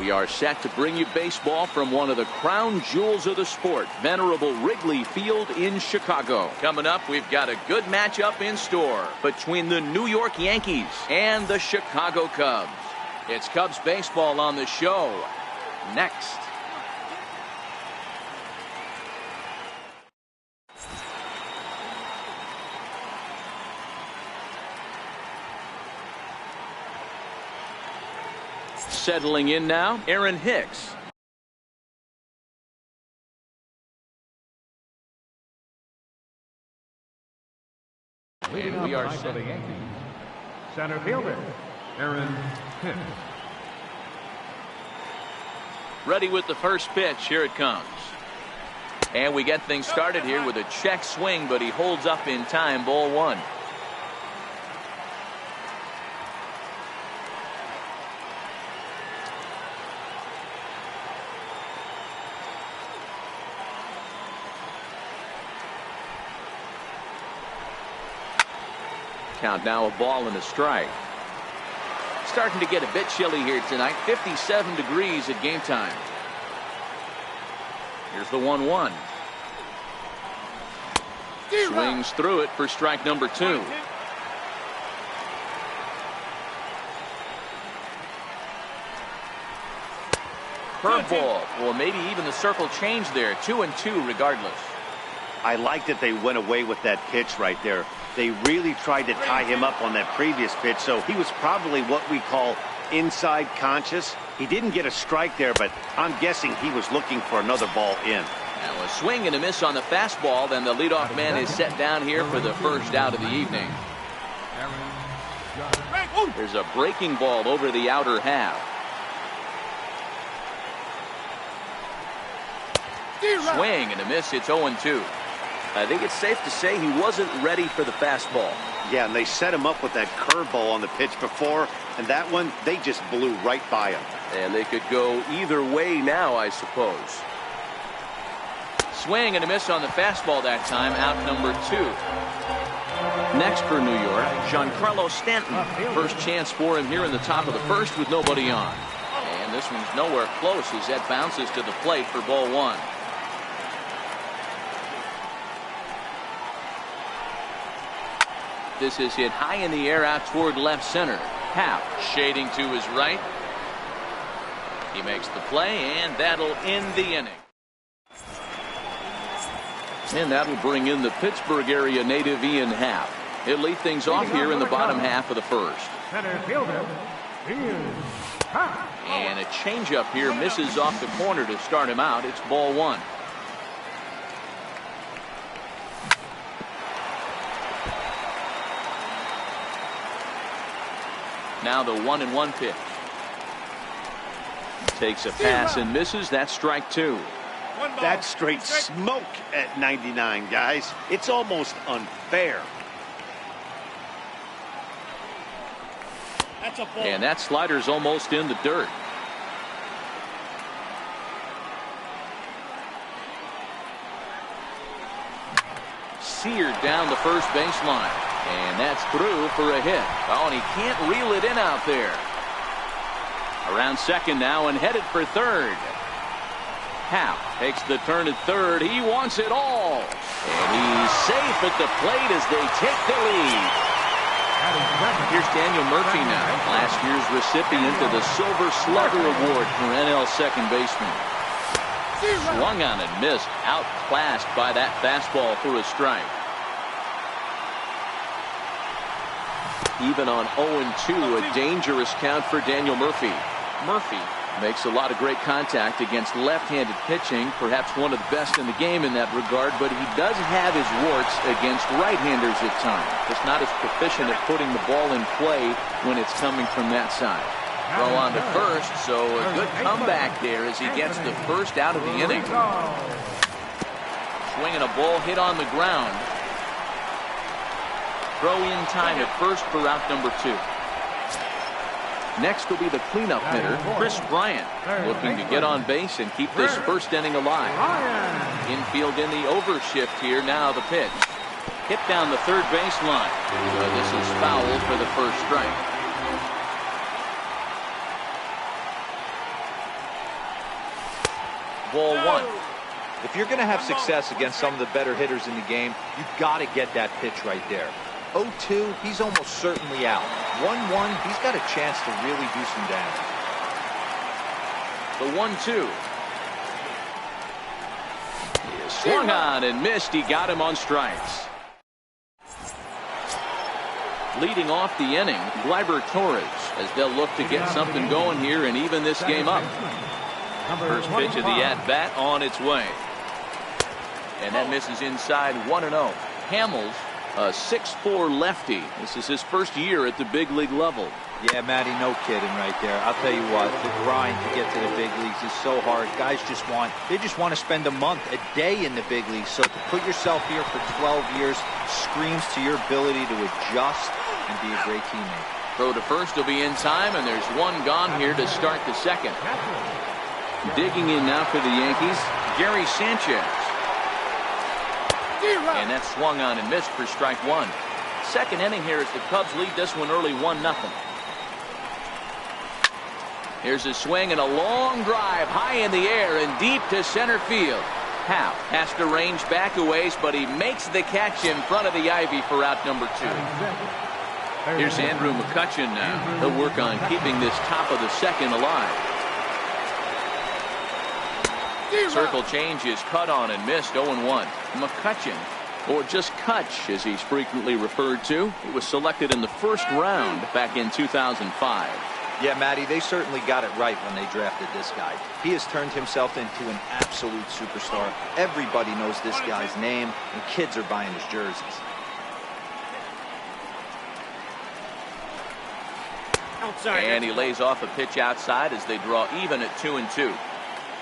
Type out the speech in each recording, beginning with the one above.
We are set to bring you baseball from one of the crown jewels of the sport, venerable Wrigley Field in Chicago. Coming up, we've got a good matchup in store between the New York Yankees and the Chicago Cubs. It's Cubs baseball on the show next. Settling in now, Aaron Hicks. And we are set. The Yankees. Center fielder, Aaron Hicks. Ready with the first pitch. Here it comes. And we get things started here with a check swing, but he holds up in time. Ball one. Count now, a ball and a strike. Starting to get a bit chilly here tonight. 57 degrees at game time. Here's the 1-1. Swings through it for strike number 2. Curveball, or maybe even the circle change there. 2-2 regardless. I like that they went away with that pitch right there. They really tried to tie him up on that previous pitch, so he was probably what we call inside conscious. He didn't get a strike there, but I'm guessing he was looking for another ball in. Now a swing and a miss on the fastball, then the leadoff man is set down here for the first out of the evening. There's a breaking ball over the outer half. Swing and a miss. It's 0-2. I think it's safe to say he wasn't ready for the fastball. Yeah, and they set him up with that curveball on the pitch before, and that one, they just blew right by him. And they could go either way now, I suppose. Swing and a miss on the fastball that time. Out number 2. Next for New York, Giancarlo Stanton. First chance for him here in the top of the first with nobody on. And this one's nowhere close as that bounces to the plate for ball 1. This is hit high in the air out toward left center. Happ shading to his right. He makes the play, and that'll end the inning. And that'll bring in the Pittsburgh area native Ian Happ. He'll lead things off here in the bottom half of the first. Center fielder, Ian Happ. And a changeup here misses off the corner to start him out. It's ball 1. Now the 1-1 pitch. Takes a pass and misses. That's strike 2. That's straight smoke at 99, guys. It's almost unfair. And that slider's almost in the dirt. Seared down the first baseline. And that's through for a hit. Oh, and he can't reel it in out there. Around second now and headed for third. Happ takes the turn at third. He wants it all. And he's safe at the plate as they take the lead. Here's Daniel Murphy now, last year's recipient of the Silver Slugger Award for NL second baseman. Swung on and missed, outclassed by that fastball for a strike. Even on 0-2, a dangerous count for Daniel Murphy. Murphy makes a lot of great contact against left-handed pitching, perhaps one of the best in the game in that regard, but he does have his warts against right-handers at times. Just not as proficient at putting the ball in play when it's coming from that side. Throw on to first, so a good comeback there as he gets the first out of the inning. Swinging a ball hit on the ground. Throw in time at first for out number 2. Next will be the cleanup hitter, Chris Bryant, looking to get on base and keep this first inning alive. Infield in the overshift here. Now the pitch. Hit down the third baseline. This is foul for the first strike. ball one. If you're going to have success against some of the better hitters in the game, you've got to get that pitch right there. 0-2, he's almost certainly out. 1-1, he's got a chance to really do some damage. The 1-2. He swung on and missed. He got him on strikes. Leading off the inning, Torres, as they'll look to get something going here and even this game up. First pitch of the at-bat on its way. And that misses inside 1-0. Hamels, a 6'4" lefty. This is his first year at the big league level. Yeah, Matty, no kidding right there. I'll tell you what, the grind to get to the big leagues is so hard. Guys just want to spend a month, a day in the big leagues. So to put yourself here for 12 years screams to your ability to adjust and be a great teammate. Throw to first will be in time, and there's one gone here to start the second. Digging in now for the Yankees, Gary Sanchez. And that swung on and missed for strike one. Second inning here as the Cubs lead this one early 1-0. Here's a swing and a long drive high in the air and deep to center field. Howe has to range back a ways, but he makes the catch in front of the ivy for out number 2. Here's Andrew McCutchen now. He'll work on keeping this top of the second alive. Circle change is cut on and missed. 0-1. McCutchen, or just Kutch as he's frequently referred to. He was selected in the first round back in 2005. Yeah, Matty, they certainly got it right when they drafted this guy. He has turned himself into an absolute superstar. Everybody knows this guy's name, and kids are buying his jerseys. And he lays off a pitch outside as they draw even at 2-2.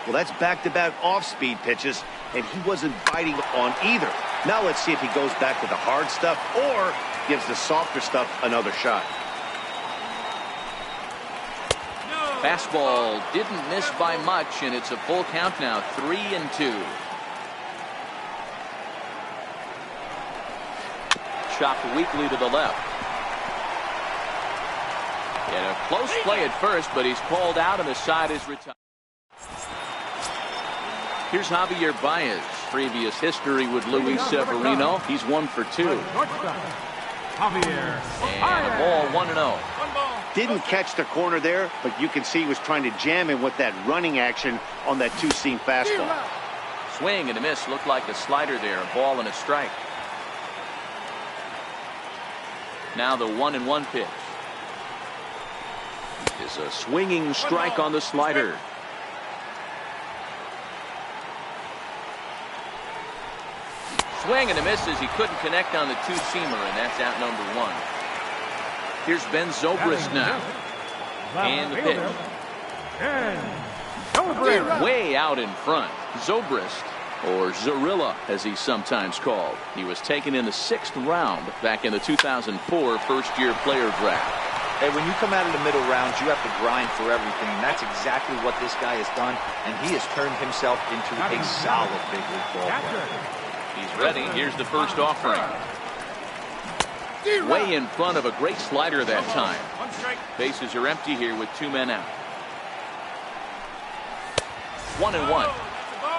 Well, that's back-to-back off-speed pitches, and he wasn't biting on either. Now let's see if he goes back to the hard stuff or gives the softer stuff another shot. Fastball didn't miss by much, and it's a full count now, 3-2. Chopped weakly to the left. And a close play at first, but he's called out and the side is retired. Here's Javier Baez. Previous history with Luis Severino. He's 1 for 2. And a ball 1-0. Didn't catch the corner there, but you can see he was trying to jam him with that running action on that two-seam fastball. Swing and a miss. Looked like a slider there. A ball and a strike. Now the 1-1 pitch. Is a swinging strike on the slider. Swing and a miss as he couldn't connect on the two-seamer, and that's out number 1. Here's Ben Zobrist now. And the pitch. Way out in front. Zobrist, or Zorilla as he's sometimes called. He was taken in the 6th round back in the 2004 first-year player draft. Hey, when you come out of the middle rounds, you have to grind for everything, and that's exactly what this guy has done, and he has turned himself into a solid big league ball player. He's ready. Here's the first offering. Way in front of a great slider that time. Bases are empty here with 2 men out. 1-1.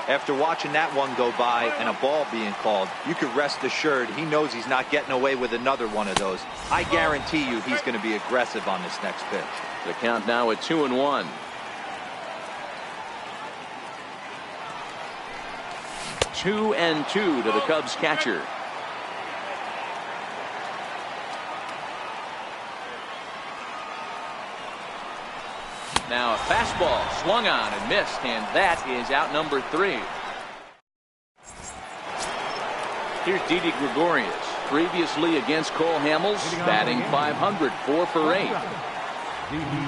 After watching that one go by and a ball being called, you can rest assured he knows he's not getting away with another one of those. I guarantee you he's going to be aggressive on this next pitch. The count now at 2-1. Two and 2 to the Cubs catcher. Now a fastball swung on and missed, and that is out number 3. Here's Didi Gregorius. Previously against Cole Hamels, batting .500, 4 for 8.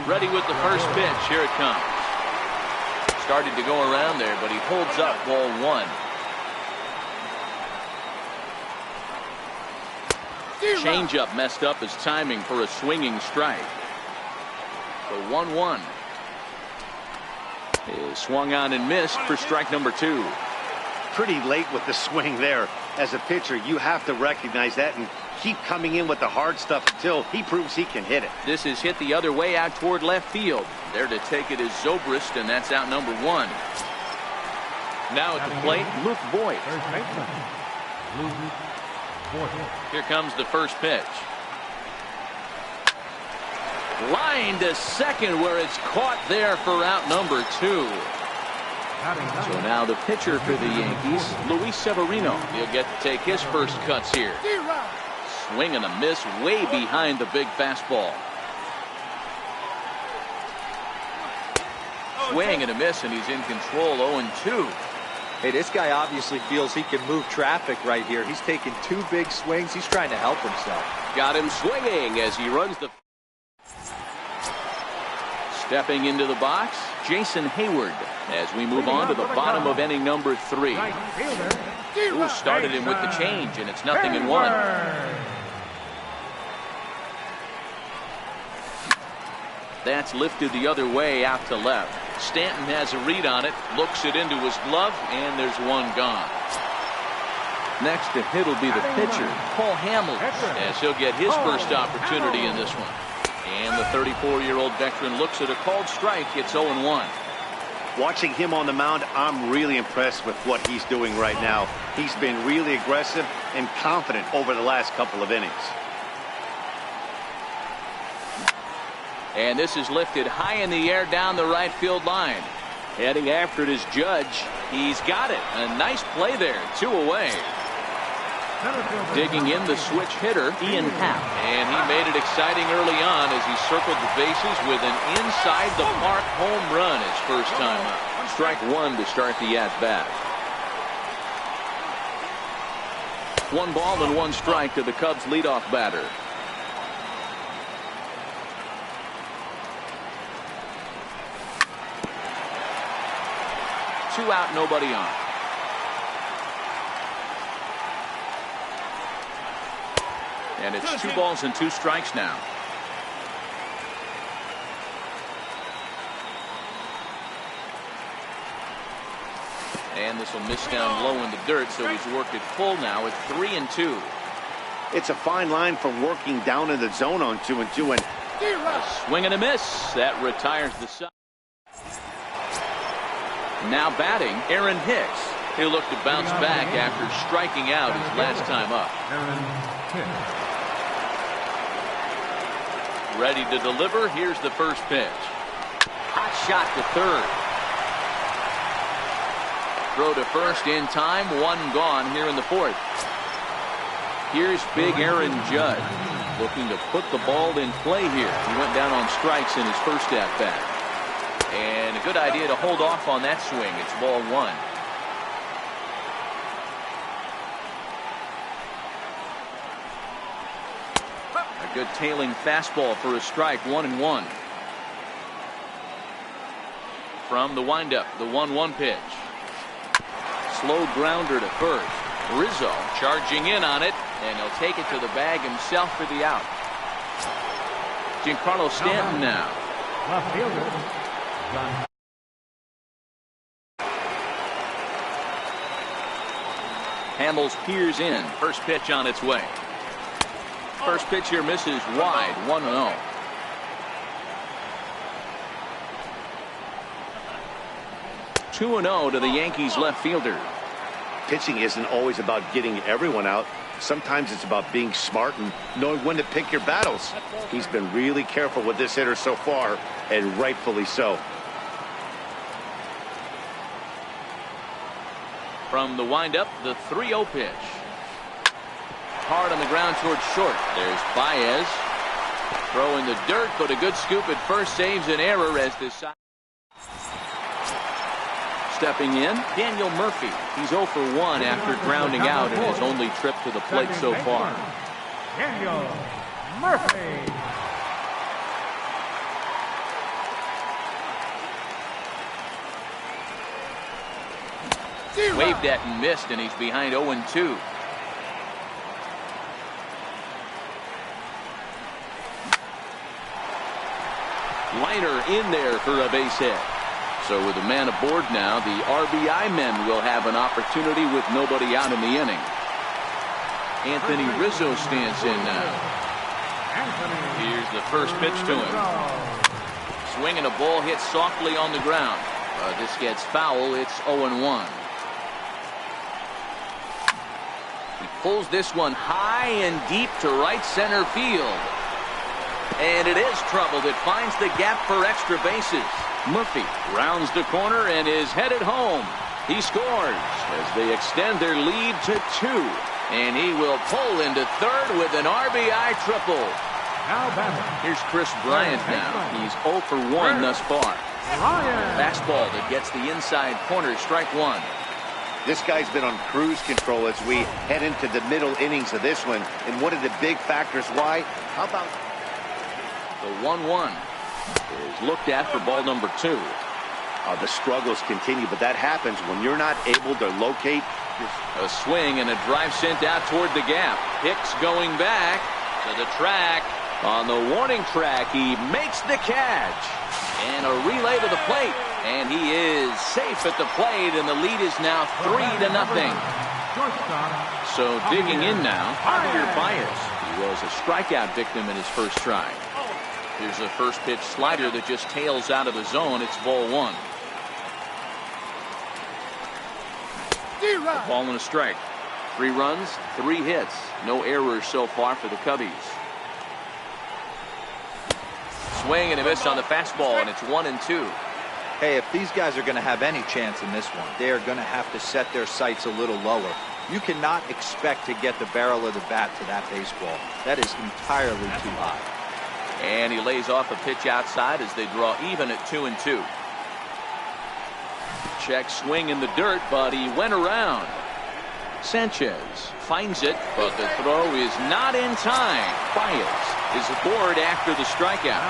Ready with the first pitch. Here it comes. Started to go around there, but he holds up ball 1. Changeup messed up his timing for a swinging strike. The 1-1 is swung on and missed for strike number 2. Pretty late with the swing there. As a pitcher, you have to recognize that and keep coming in with the hard stuff until he proves he can hit it. This is hit the other way out toward left field. There to take it is Zobrist, and that's out number 1. Now at the plate, Luke Voigt. First baseman, Luke Voigt. Here comes the first pitch. Line to second, where it's caught there for out number 2. So now the pitcher for the Yankees, Luis Severino. He'll get to take his first cuts here. Swing and a miss way behind the big fastball. Swing and a miss, and he's in control. 0-2. Hey, this guy obviously feels he can move traffic right here. He's taking 2 big swings. He's trying to help himself. Got him swinging as he runs the... Stepping into the box, Jason Hayward, as we move on to the bottom of inning number 3. Ooh, started him with the change, and it's 0-1. That's lifted the other way out to left. Stanton has a read on it, looks it into his glove, and there's one gone. Next to hit will be the pitcher, Paul Hamels, as he'll get his first opportunity in this one. And the 34-year-old veteran looks at a called strike. It's 0-1. Watching him on the mound, I'm really impressed with what he's doing right now. He's been really aggressive and confident over the last couple of innings. And this is lifted high in the air down the right field line. Heading after it is Judge. He's got it. A nice play there. 2 away. Digging in the switch hitter, Ian Happ. And he made it exciting early on as he circled the bases with an inside-the-park home run his first time up. Strike 1 to start the at-bat. 1 ball and 1 strike to the Cubs leadoff batter. Two out, nobody on. And it's 2 balls and 2 strikes now. And this will miss down low in the dirt, so he's worked it full now at 3-2. It's a fine line for working down in the zone on 2-2. And a swing and a miss. That retires the side. Now batting, Aaron Hicks. He'll look to bounce back after striking out his last time up. Ready to deliver. Here's the first pitch. Hot shot to third. Throw to first in time. 1 gone here in the 4th. Here's big Aaron Judge looking to put the ball in play here. He went down on strikes in his first at-bat. And a good idea to hold off on that swing. It's ball 1. A good tailing fastball for a strike. 1-1. From the windup, the 1-1 pitch. Slow grounder to first. Rizzo charging in on it, and he'll take it to the bag himself for the out. Giancarlo Stanton now. Left fielder. Hamels peers in. First pitch on its way. First pitch here misses wide. 1-0. (2-0) to the Yankees left fielder. pitching isn't always about getting everyone out. Sometimes it's about being smart and knowing when to pick your battles. He's been really careful with this hitter so far, and rightfully so. From the windup, the 3-0 pitch. Hard on the ground towards short. There's Baez. Throw in the dirt, but a good scoop at first saves an error as this side. Stepping in, Daniel Murphy. He's 0 for 1 after grounding out in his only trip to the plate so far. Daniel Murphy. Waved at and missed, and he's behind 0-2. Liner in there for a base hit. So with a man aboard now, the RBI men will have an opportunity with nobody out in the inning. Anthony Rizzo stands in now. Here's the first pitch to him. Swinging a ball hit softly on the ground. This gets foul. It's 0-1. pulls this one high and deep to right center field. And it is trouble that finds the gap for extra bases. Murphy rounds the corner and is headed home. He scores as they extend their lead to 2. And he will pull into third with an RBI triple. Here's Chris Bryant now. He's 0 for 1 thus far. Fastball that gets the inside corner, strike 1. This guy's been on cruise control as we head into the middle innings of this one. And one of the big factors why, how about the 1-1 is looked at for ball number 2. The struggles continue, but that happens when you're not able to locate. A swing and a drive sent out toward the gap. Hicks going back to the track. On the warning track, he makes the catch. And a relay to the plate. And he is safe at the plate, and the lead is now 3-0. So digging in now, Javier Baez. He was a strikeout victim in his first try. Here's a first pitch slider that just tails out of the zone. It's ball 1. A ball and a strike. 3 runs, 3 hits. No errors so far for the Cubbies. Swing and a miss on the fastball, and it's 1-2. Hey, if these guys are going to have any chance in this one, they are going to have to set their sights a little lower. You cannot expect to get the barrel of the bat to that baseball. That is entirely too high. And he lays off a pitch outside as they draw even at 2-2. Check swing in the dirt, but he went around. Sanchez finds it, but the throw is not in time. Baez is aboard after the strikeout.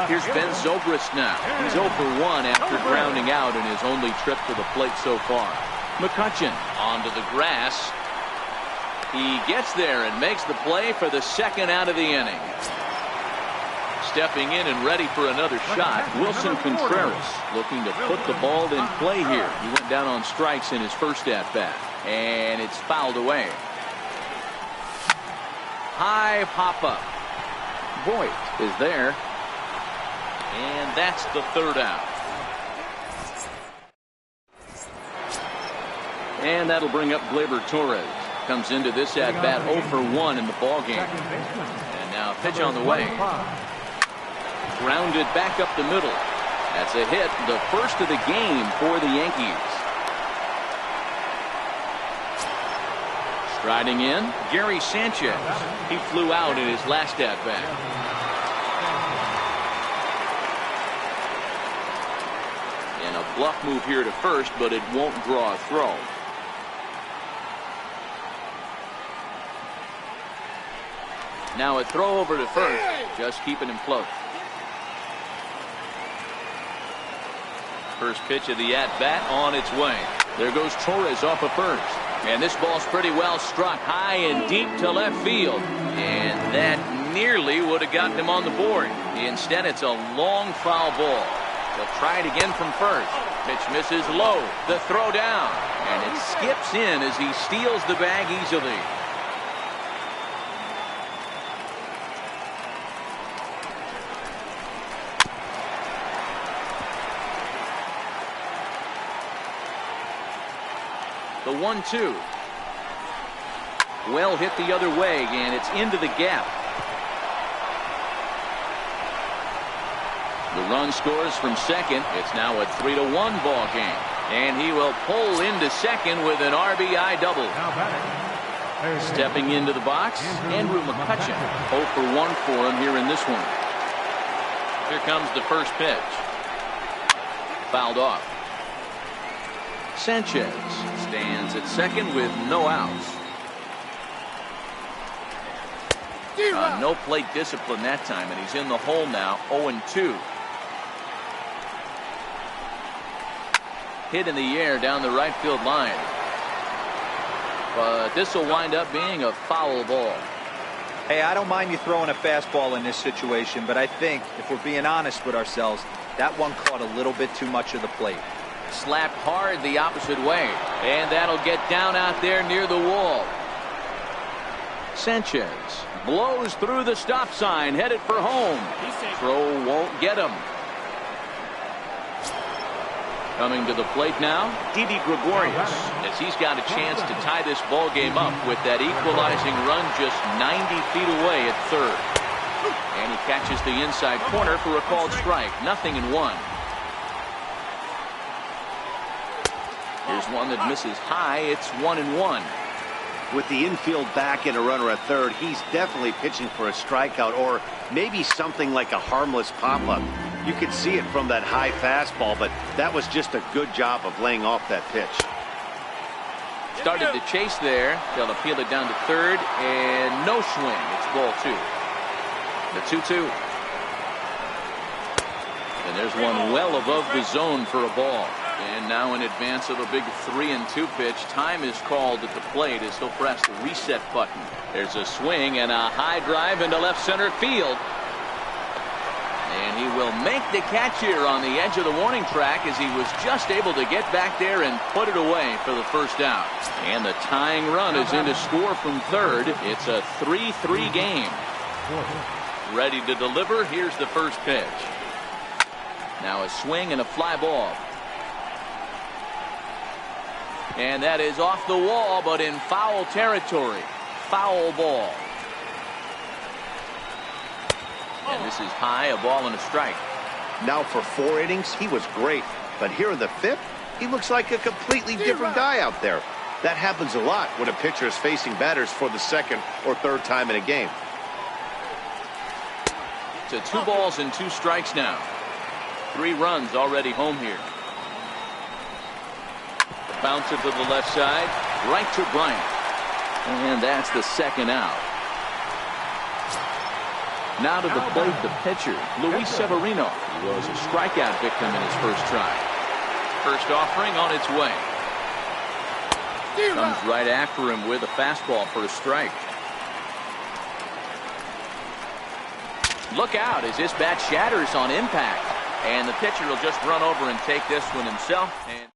Here's Ben Zobrist now. He's 0 for 1 after grounding out in his only trip to the plate so far. McCutchen onto the grass. He gets there and makes the play for the second out of the inning. Stepping in and ready for another shot, Wilson Contreras looking to put the ball in play here. He went down on strikes in his first at-bat, and it's fouled away. High pop-up. Voigt is there, and that's the third out. And that'll bring up Gleyber Torres. Comes into this at-bat 0 for 1 in the ballgame. And now pitch on the way. Grounded back up the middle. That's a hit, the first of the game for the Yankees. Striding in, Gary Sanchez. He flew out in his last at-bat. And a bluff move here to first, but it won't draw a throw. Now a throw over to first, just keeping him close. First pitch of the at-bat on its way. There goes Torres off of first. And this ball's pretty well struck high and deep to left field. And that nearly would have gotten him on the board. Instead, it's a long foul ball. They'll try it again from first. Pitch misses low. The throw down. And it skips in as he steals the bag easily. The 1-2. Well hit the other way, and it's into the gap. The run scores from second. It's now a 3-1 ball game. And he will pull into second with an RBI double. Stepping into the box, Andrew McCutchen. 0 for 1 for him here in this one. Here comes the first pitch. Fouled off. Sanchez stands at second with no outs. No plate discipline that time, and he's in the hole now, 0-2. Hit in the air down the right field line. But this will wind up being a foul ball. Hey, I don't mind you throwing a fastball in this situation, but I think, if we're being honest with ourselves, that one caught a little bit too much of the plate. Slapped hard the opposite way, and that'll get down out there near the wall. Sanchez blows through the stop sign, headed for home. Throw won't get him. Coming to the plate now, Didi Gregorius, as he's got a chance to tie this ball game up with that equalizing run just 90 feet away at third. And he catches the inside corner for a called strike. 0-1. Here's one that misses high. It's 1-1. With the infield back and a runner at third, he's definitely pitching for a strikeout or maybe something like a harmless pop-up. You could see it from that high fastball, but that was just a good job of laying off that pitch. Started to chase there. They'll appeal it down to third, and no swing. It's ball 2. The 2-2. And there's one well above the zone for a ball. And now in advance of a big 3-2 pitch, time is called at the plate as he'll press the reset button. There's a swing and a high drive into left center field. And he will make the catch here on the edge of the warning track as he was just able to get back there and put it away for the first out. And the tying run is in to score from third. It's a 3-3 game. Ready to deliver. Here's the first pitch. Now a swing and a fly ball. And that is off the wall, but in foul territory. Foul ball. And this is high, a ball and a strike. Now for 4 innings, he was great. But here in the 5th, he looks like a completely different guy out there. That happens a lot when a pitcher is facing batters for the 2nd or 3rd time in a game. To 2 balls and 2 strikes now. 3 runs already home here. Bouncer to the left side, right to Bryant. And that's the 2nd out. Now to the plate, the pitcher, Luis Severino. He was a strikeout victim in his first try. First offering on its way. Comes right after him with a fastball for a strike. Look out as this bat shatters on impact. And the pitcher will just run over and take this one himself. And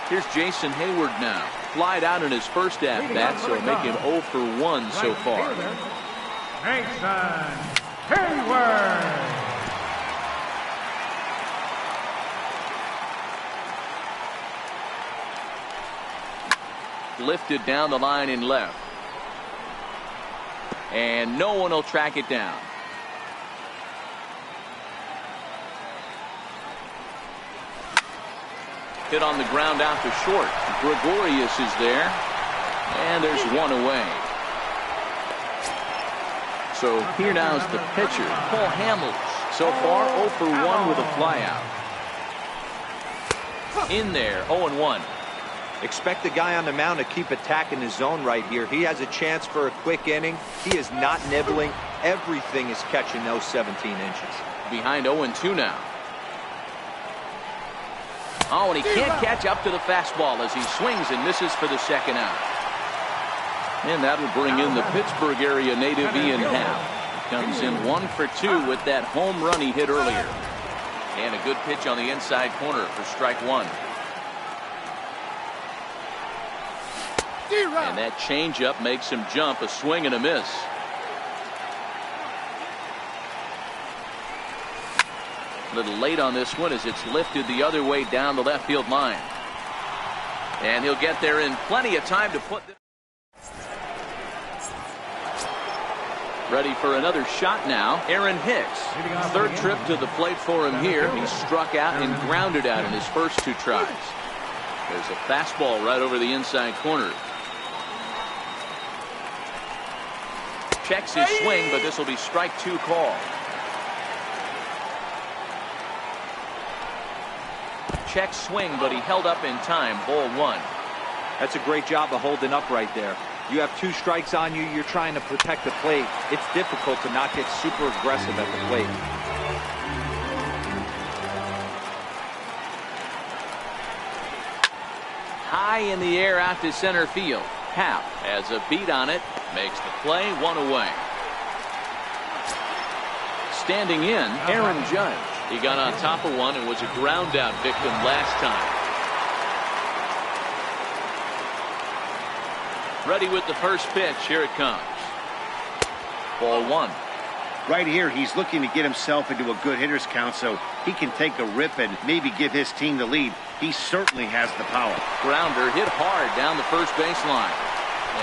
here's Jason Hayward now. Flied out in his first at-bat, so make him 0 for 1 so far. Jason Hayward. Lifted down the line in left. And no one will track it down. Hit on the ground out to short. Gregorius is there. And there's one away. So here now is the pitcher, Paul Hamels. So far 0 for 1 with a flyout. In there, 0-1. Expect the guy on the mound to keep attacking the zone right here. He has a chance for a quick inning. He is not nibbling. Everything is catching those 17 inches. Behind 0-2 now. Oh, and he can't catch up to the fastball as he swings and misses for the 2nd out. And that'll bring in the Pittsburgh area native Ian Happ. He comes in 1 for 2 with that home run he hit earlier. And a good pitch on the inside corner for strike 1. And that changeup makes him jump, a swing and a miss. A little late on this one as it's lifted the other way down the left field line. And he'll get there in plenty of time to put this. Ready for another shot now. Aaron Hicks. 3rd trip to the plate for him here. He struck out and grounded out in his first 2 tries. There's a fastball right over the inside corner. Checks his swing, but this will be strike 2 call. Check swing, but he held up in time. Ball 1. That's a great job of holding up right there. You have 2 strikes on you. You're trying to protect the plate. It's difficult to not get super aggressive at the plate. High in the air out to center field. Happ has a beat on it. Makes the play. 1 away. Standing in, Aaron Judge. He got on top of one and was a ground out victim last time. Ready with the first pitch. Here it comes. Ball 1. Right here, he's looking to get himself into a good hitter's count so he can take a rip and maybe give his team the lead. He certainly has the power. Grounder hit hard down the first baseline.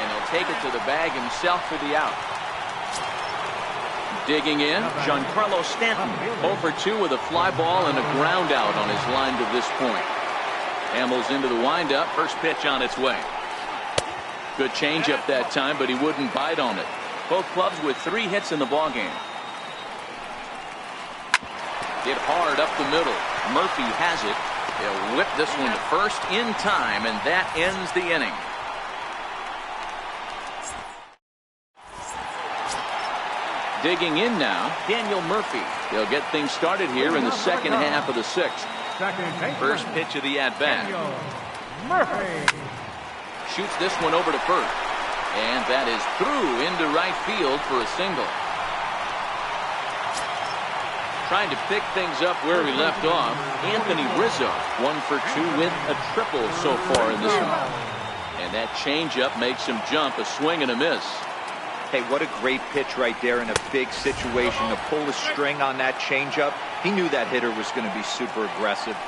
And he'll take it to the bag himself for the out. Digging in, Giancarlo Stanton. 0 for 2 with a fly ball and a ground out on his line to this point. Hamels into the windup. First pitch on its way. Good changeup that time, but he wouldn't bite on it. Both clubs with 3 hits in the ballgame. Hit hard up the middle. Murphy has it. He'll whip this one to first in time, and that ends the inning. Digging in now, Daniel Murphy. He'll get things started here in the second half of the 6th. First pitch of the at-bat. Murphy Shoots this one over to first. And that is through into right field for a single. Trying to pick things up where we left off. Anthony Rizzo, 1 for 2 with a triple so far in this one. And that changeup makes him jump, a swing and a miss. Hey, what a great pitch right there in a big situation to pull the string on that changeup. He knew that hitter was going to be super aggressive.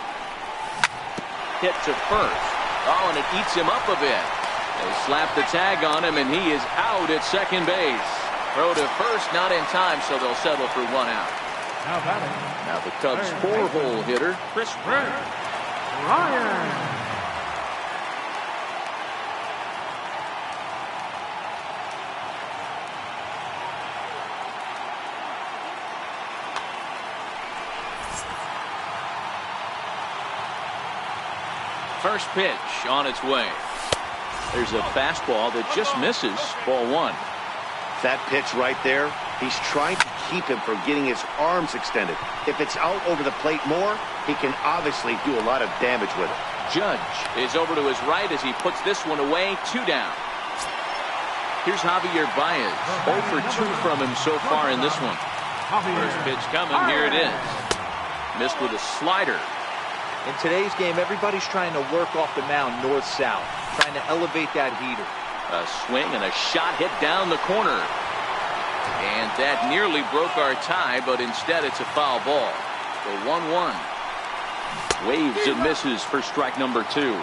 Hit to first. Oh, and it eats him up a bit. They slap the tag on him, and he is out at second base. Throw to first, not in time, so they'll settle for 1 out. Now the Cubs' 4-hole hitter, Chris Ryan. First pitch on its way. There's a fastball that just misses. Ball 1. That pitch right there, he's trying to keep him from getting his arms extended. If it's out over the plate more, he can obviously do a lot of damage with it. Judge is over to his right as he puts this one away. 2 down. Here's Javier Baez. 0 for 2 from him so far in this one. First pitch coming. Here it is. Missed with a slider. In today's game, everybody's trying to work off the mound north-south, trying to elevate that heater. A swing and a shot hit down the corner. And that nearly broke our tie, but instead it's a foul ball. The 1-1. Waves and misses for strike number 2.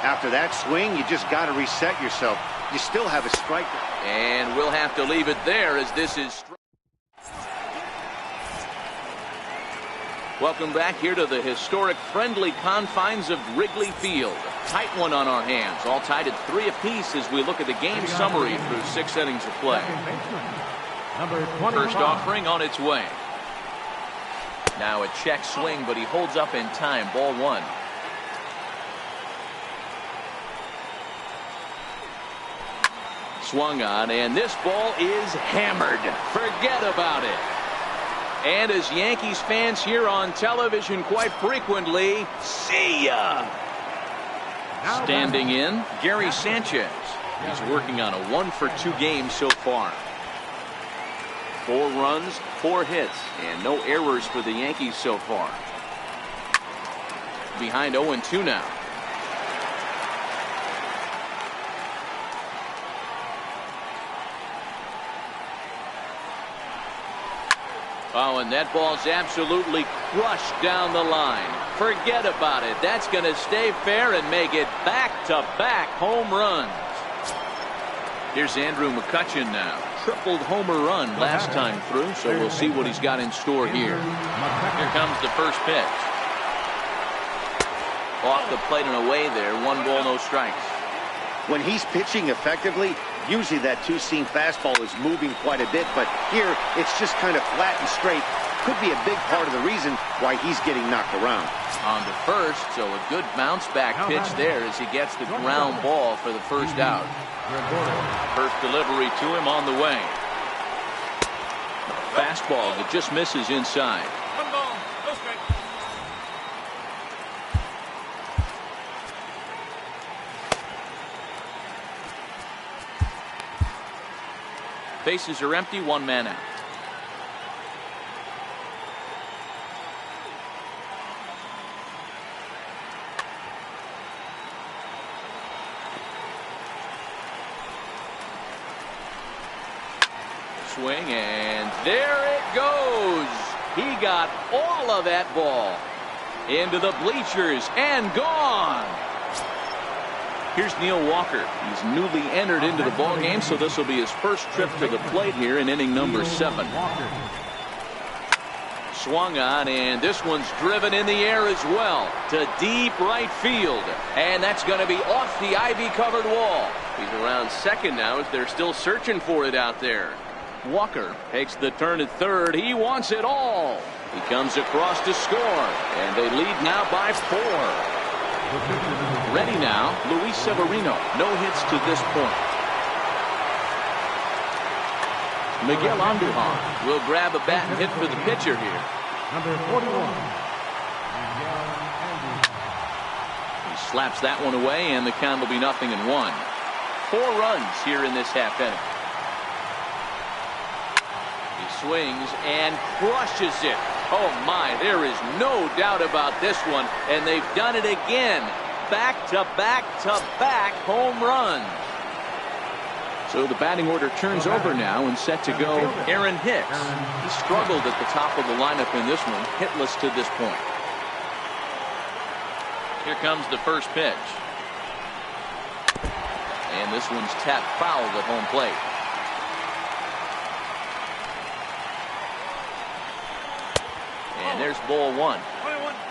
After that swing, you just got to reset yourself. You still have a strike. And we'll have to leave it there as this is. Welcome back here to the historic friendly confines of Wrigley Field. Tight one on our hands, all tied at 3 apiece as we look at the game summary through 6 innings of play. First offering on its way. Now a check swing, but he holds up in time. Ball 1. Swung on, and this ball is hammered. Forget about it. And as Yankees fans hear on television quite frequently, see ya! Standing in, Gary Sanchez. He's working on a 1 for 2 game so far. 4 runs, 4 hits, and no errors for the Yankees so far. Behind 0-2 now. Oh, and that ball's absolutely crushed down the line. Forget about it. That's going to stay fair and make it back-to-back home runs. Here's Andrew McCutchen now. Tripled homer run last time through, so we'll see what he's got in store here. Here comes the first pitch. Off the plate and away there. 1 ball, no strikes. When he's pitching effectively, usually that 2-seam fastball is moving quite a bit, but here it's just kind of flat and straight. Could be a big part of the reason why he's getting knocked around. On to first, so a good bounce back pitch there as he gets the ground ball for the first out. First delivery to him on the way. Fastball that just misses inside. 1 ball, no strike. Bases are empty, 1 man out. swing, and there it goes. He got all of that ball into the bleachers and gone. Here's Neil Walker. He's newly entered into the ball game, so this will be his first trip to the plate here in inning number 7. Swung on, and this one's driven in the air as well to deep right field, and that's going to be off the ivy-covered wall. He's around second now as they're still searching for it out there. Walker takes the turn at third. He wants it all. He comes across to score, and they lead now by 4. Ready now, Luis Severino. No hits to this point. Miguel Andujar will grab a bat and hit for the pitcher here. Number 41. He slaps that one away, and the count will be 0-1. 4 runs here in this half inning. He swings and crushes it. Oh my, there is no doubt about this one, and they've done it again. Back to back to back home runs. So the batting order turns over now, and set to go Aaron Hicks. He struggled at the top of the lineup in this one, hitless to this point. Here comes the first pitch. And this one's tapped foul at home plate. And there's ball 1.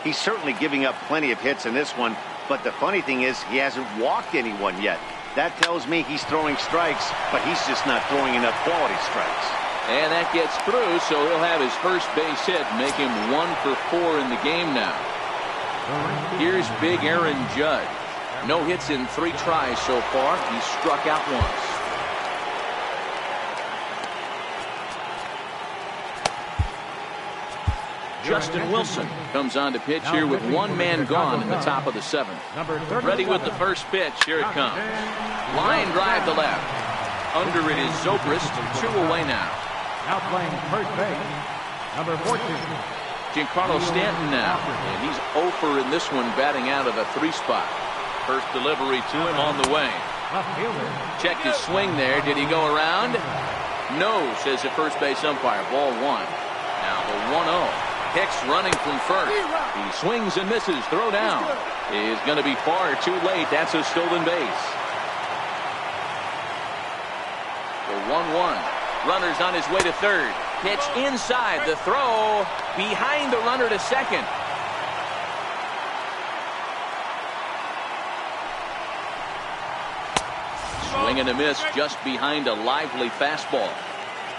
He's certainly giving up plenty of hits in this one, but the funny thing is he hasn't walked anyone yet. That tells me he's throwing strikes, but he's just not throwing enough quality strikes. And that gets through, so he'll have his first base hit, make him 1 for 4 in the game now. Here's big Aaron Judge. No hits in 3 tries so far. He struck out once. Justin Wilson comes on to pitch here with 1 man gone in the top of the 7th. Ready with the first pitch. Here it comes. Line drive to left. Under it is Zobrist. 2 away now. Now playing first base, number 14. Giancarlo Stanton now, and he's 0 for in this one, batting out of a 3 spot. First delivery to him on the way. Checked his swing there. Did he go around? No, says the first base umpire. Ball 1. Now the 1-0. Hicks running from first. He swings and misses. Throw down is going to be far too late. That's a stolen base. The 1-1. Runner's on his way to third. Pitch inside. The throw behind the runner to second. Swing and a miss just behind a lively fastball.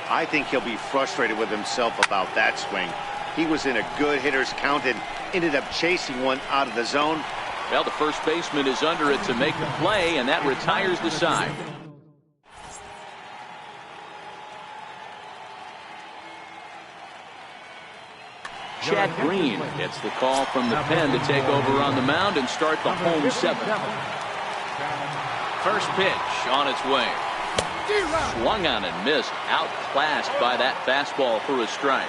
I think he'll be frustrated with himself about that swing. He was in a good hitter's count and ended up chasing one out of the zone. Well, the first baseman is under it to make the play, and that retires the side. Chad Green gets the call from the pen to take over on the mound and start the home 7th. First pitch on its way. Swung on and missed. Outclassed by that fastball for a strike.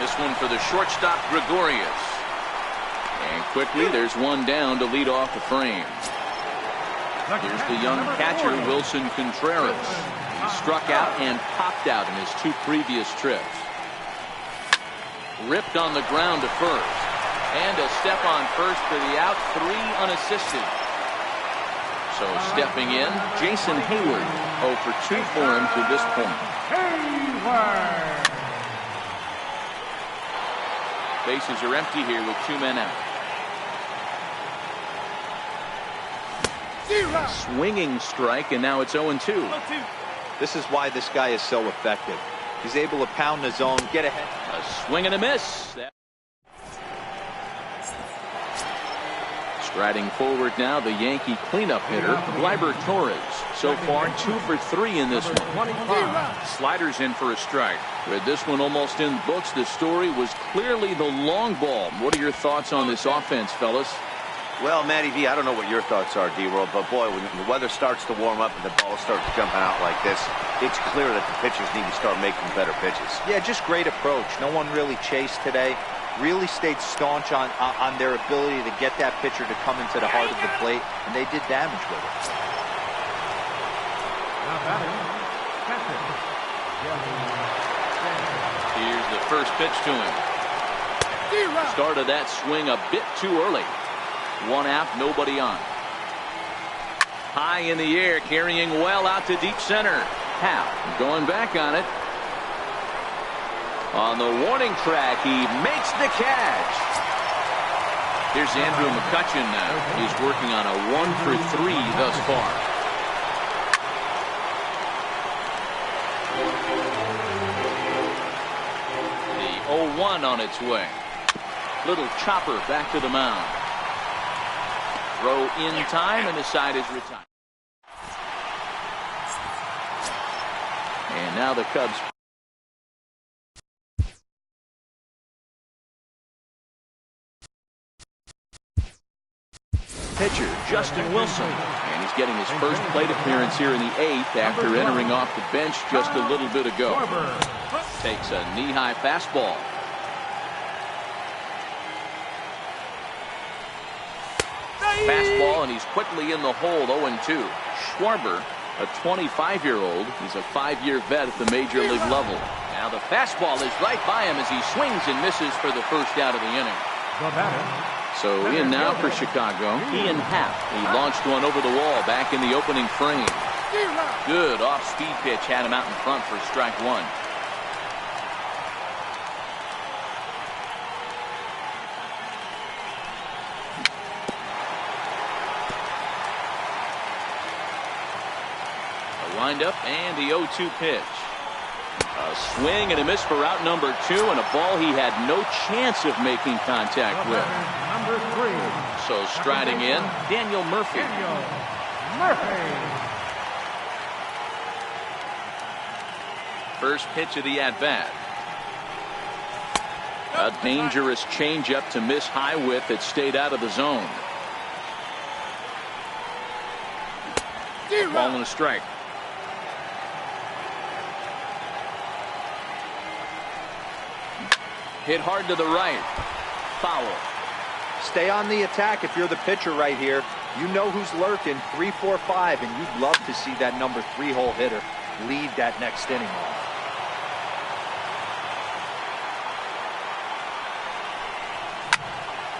This one for the shortstop, Gregorius. And quickly, there's one down to lead off the frame. Here's the young catcher, Wilson Contreras. He struck out and popped out in his 2 previous trips. Ripped on the ground to first. And a step on first for the out, 3 unassisted. So stepping in, Jason Hayward. 0 for 2 for him to this point. Hayward. Bases are empty here with 2 men out. Swinging strike, and now it's 0-2. This is why this guy is so effective. He's able to pound the zone, get ahead. A swing and a miss. Striding forward now, the Yankee cleanup hitter, Gleyber Torres. So far, 2 for 3 in this one. Sliders in for a strike. With this one almost in the books, the story was clearly the long ball. What are your thoughts on this offense, fellas? Well, Matty V, I don't know what your thoughts are, D-Roll, but boy, when the weather starts to warm up and the ball starts jumping out like this, it's clear that the pitchers need to start making better pitches. Yeah, just great approach. No one really chased today. really stayed staunch on their ability to get that pitcher to come into the heart of the plate, and they did damage with it. Here's the first pitch to him. Started that swing a bit too early. One out, nobody on. High in the air, carrying well out to deep center. Howe going back on it. On the warning track, he makes the catch. Here's Andrew McCutchen now. He's working on a 1-for-3 thus far. The 0-1 on its way. Little chopper back to the mound. Throw in time, and the side is retired. And now the Cubs. Pitcher Justin Wilson, and he's getting his first plate appearance here in the 8th after entering off the bench just a little bit ago. Takes a knee-high fastball. Fastball, and he's quickly in the hole. 0-2. Schwarber, a 25-year-old. He's a 5-year vet at the major league level. Now the fastball is right by him as he swings and misses for the first out of the inning. So in now for Chicago, Ian Happ. He launched one over the wall back in the opening frame. Good off-speed pitch had him out in front for strike one. Windup and the 0-2 pitch. A swing and a miss for out number 2, and a ball he had no chance of making contact with. So striding in, Daniel Murphy. First pitch of the at-bat. A dangerous changeup to miss high with that stayed out of the zone. Ball and a strike. Hit hard to the right. Foul. Stay on the attack if you're the pitcher right here. You know who's lurking, 3, 4, 5, and you'd love to see that number 3-hole hitter lead that next inning off.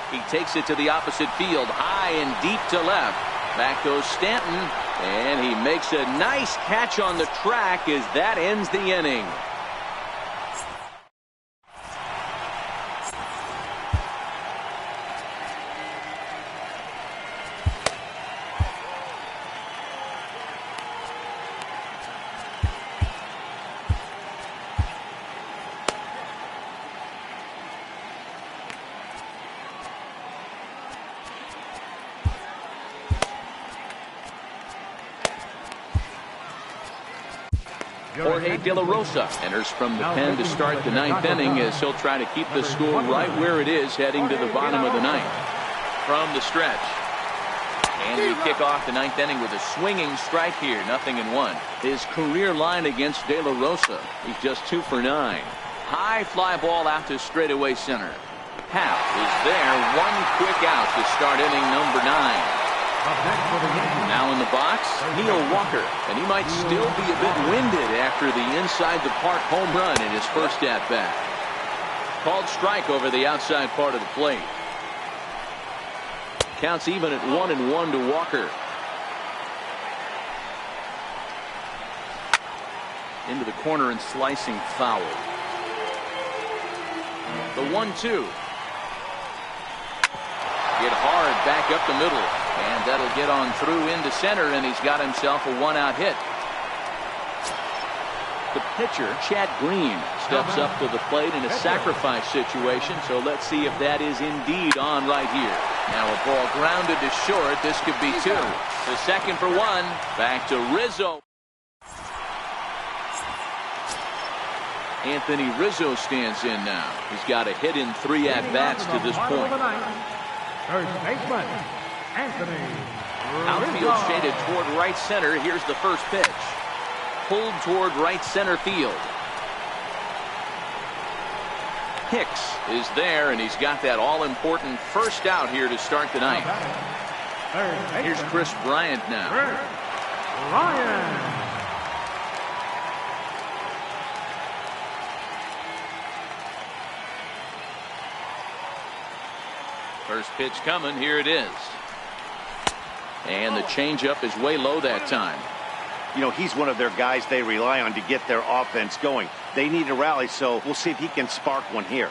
He takes it to the opposite field, high and deep to left. Back goes Stanton, and he makes a nice catch on the track as that ends the inning. Jorge De La Rosa enters from the pen to start the 9th inning as he'll try to keep the score right where it is heading to the bottom of the 9th. From the stretch. And we kick off the 9th inning with a swinging strike here, 0-1. His career line against De La Rosa, he's just 2 for 9. High fly ball out to straightaway center. Happ is there, one quick out to start inning number 9. Now in the box, Neil Walker, and he might still be a bit winded after the inside-the-park home run in his first at-bat. Called strike over the outside part of the plate. Counts even at 1-1 to Walker. Into the corner and slicing foul. The 1-2. Get hard back up the middle. And that'll get on through into center, and he's got himself a 1-out hit. The pitcher, Chad Green, steps up to the plate in a sacrifice situation, so let's see if that is indeed on right here. Now a ball grounded to short. This could be 2. The second for 1. Back to Rizzo. Anthony Rizzo stands in now. He's got a hit in 3 at-bats to this point. First baseman, Anthony. Outfield shaded toward right center. Here's the first pitch. Pulled toward right center field. Hicks is there, and he's got that all-important first out here to start the ninth. Here's Chris Bryant now. Ryan. First pitch coming. Here it is. And the changeup is way low that time. You know, he's one of their guys they rely on to get their offense going. They need a rally, so we'll see if he can spark one here.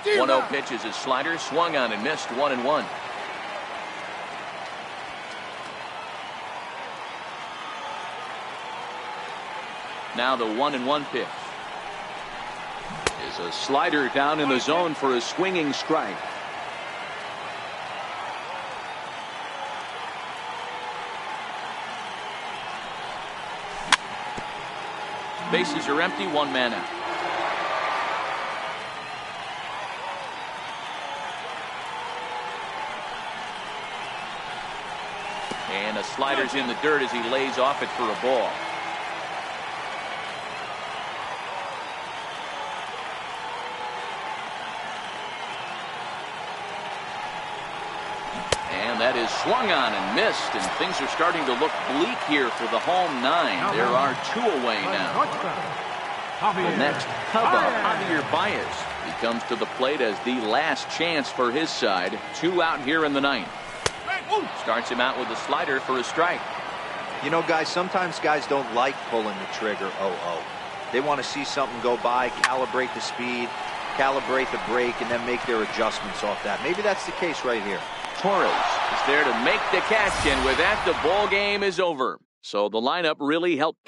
1-0 pitch is his slider, swung on and missed. 1-1. Now the 1-1 pitch is a slider down in the zone for a swinging strike. Bases are empty, one man out. And a slider's in the dirt as he lays off it for a ball. And that is swung on and missed, and things are starting to look bleak here for the home nine. There are two away now. The next Cub up, Javier Baez. He comes to the plate as the last chance for his side. 2 out here in the ninth. Starts him out with a slider for a strike. You know, guys, sometimes guys don't like pulling the trigger 0-0. They want to see something go by, calibrate the speed, calibrate the break, and then make their adjustments off that. Maybe that's the case right here. Torres is there to make the catch, and with that, the ball game is over. So the lineup really helped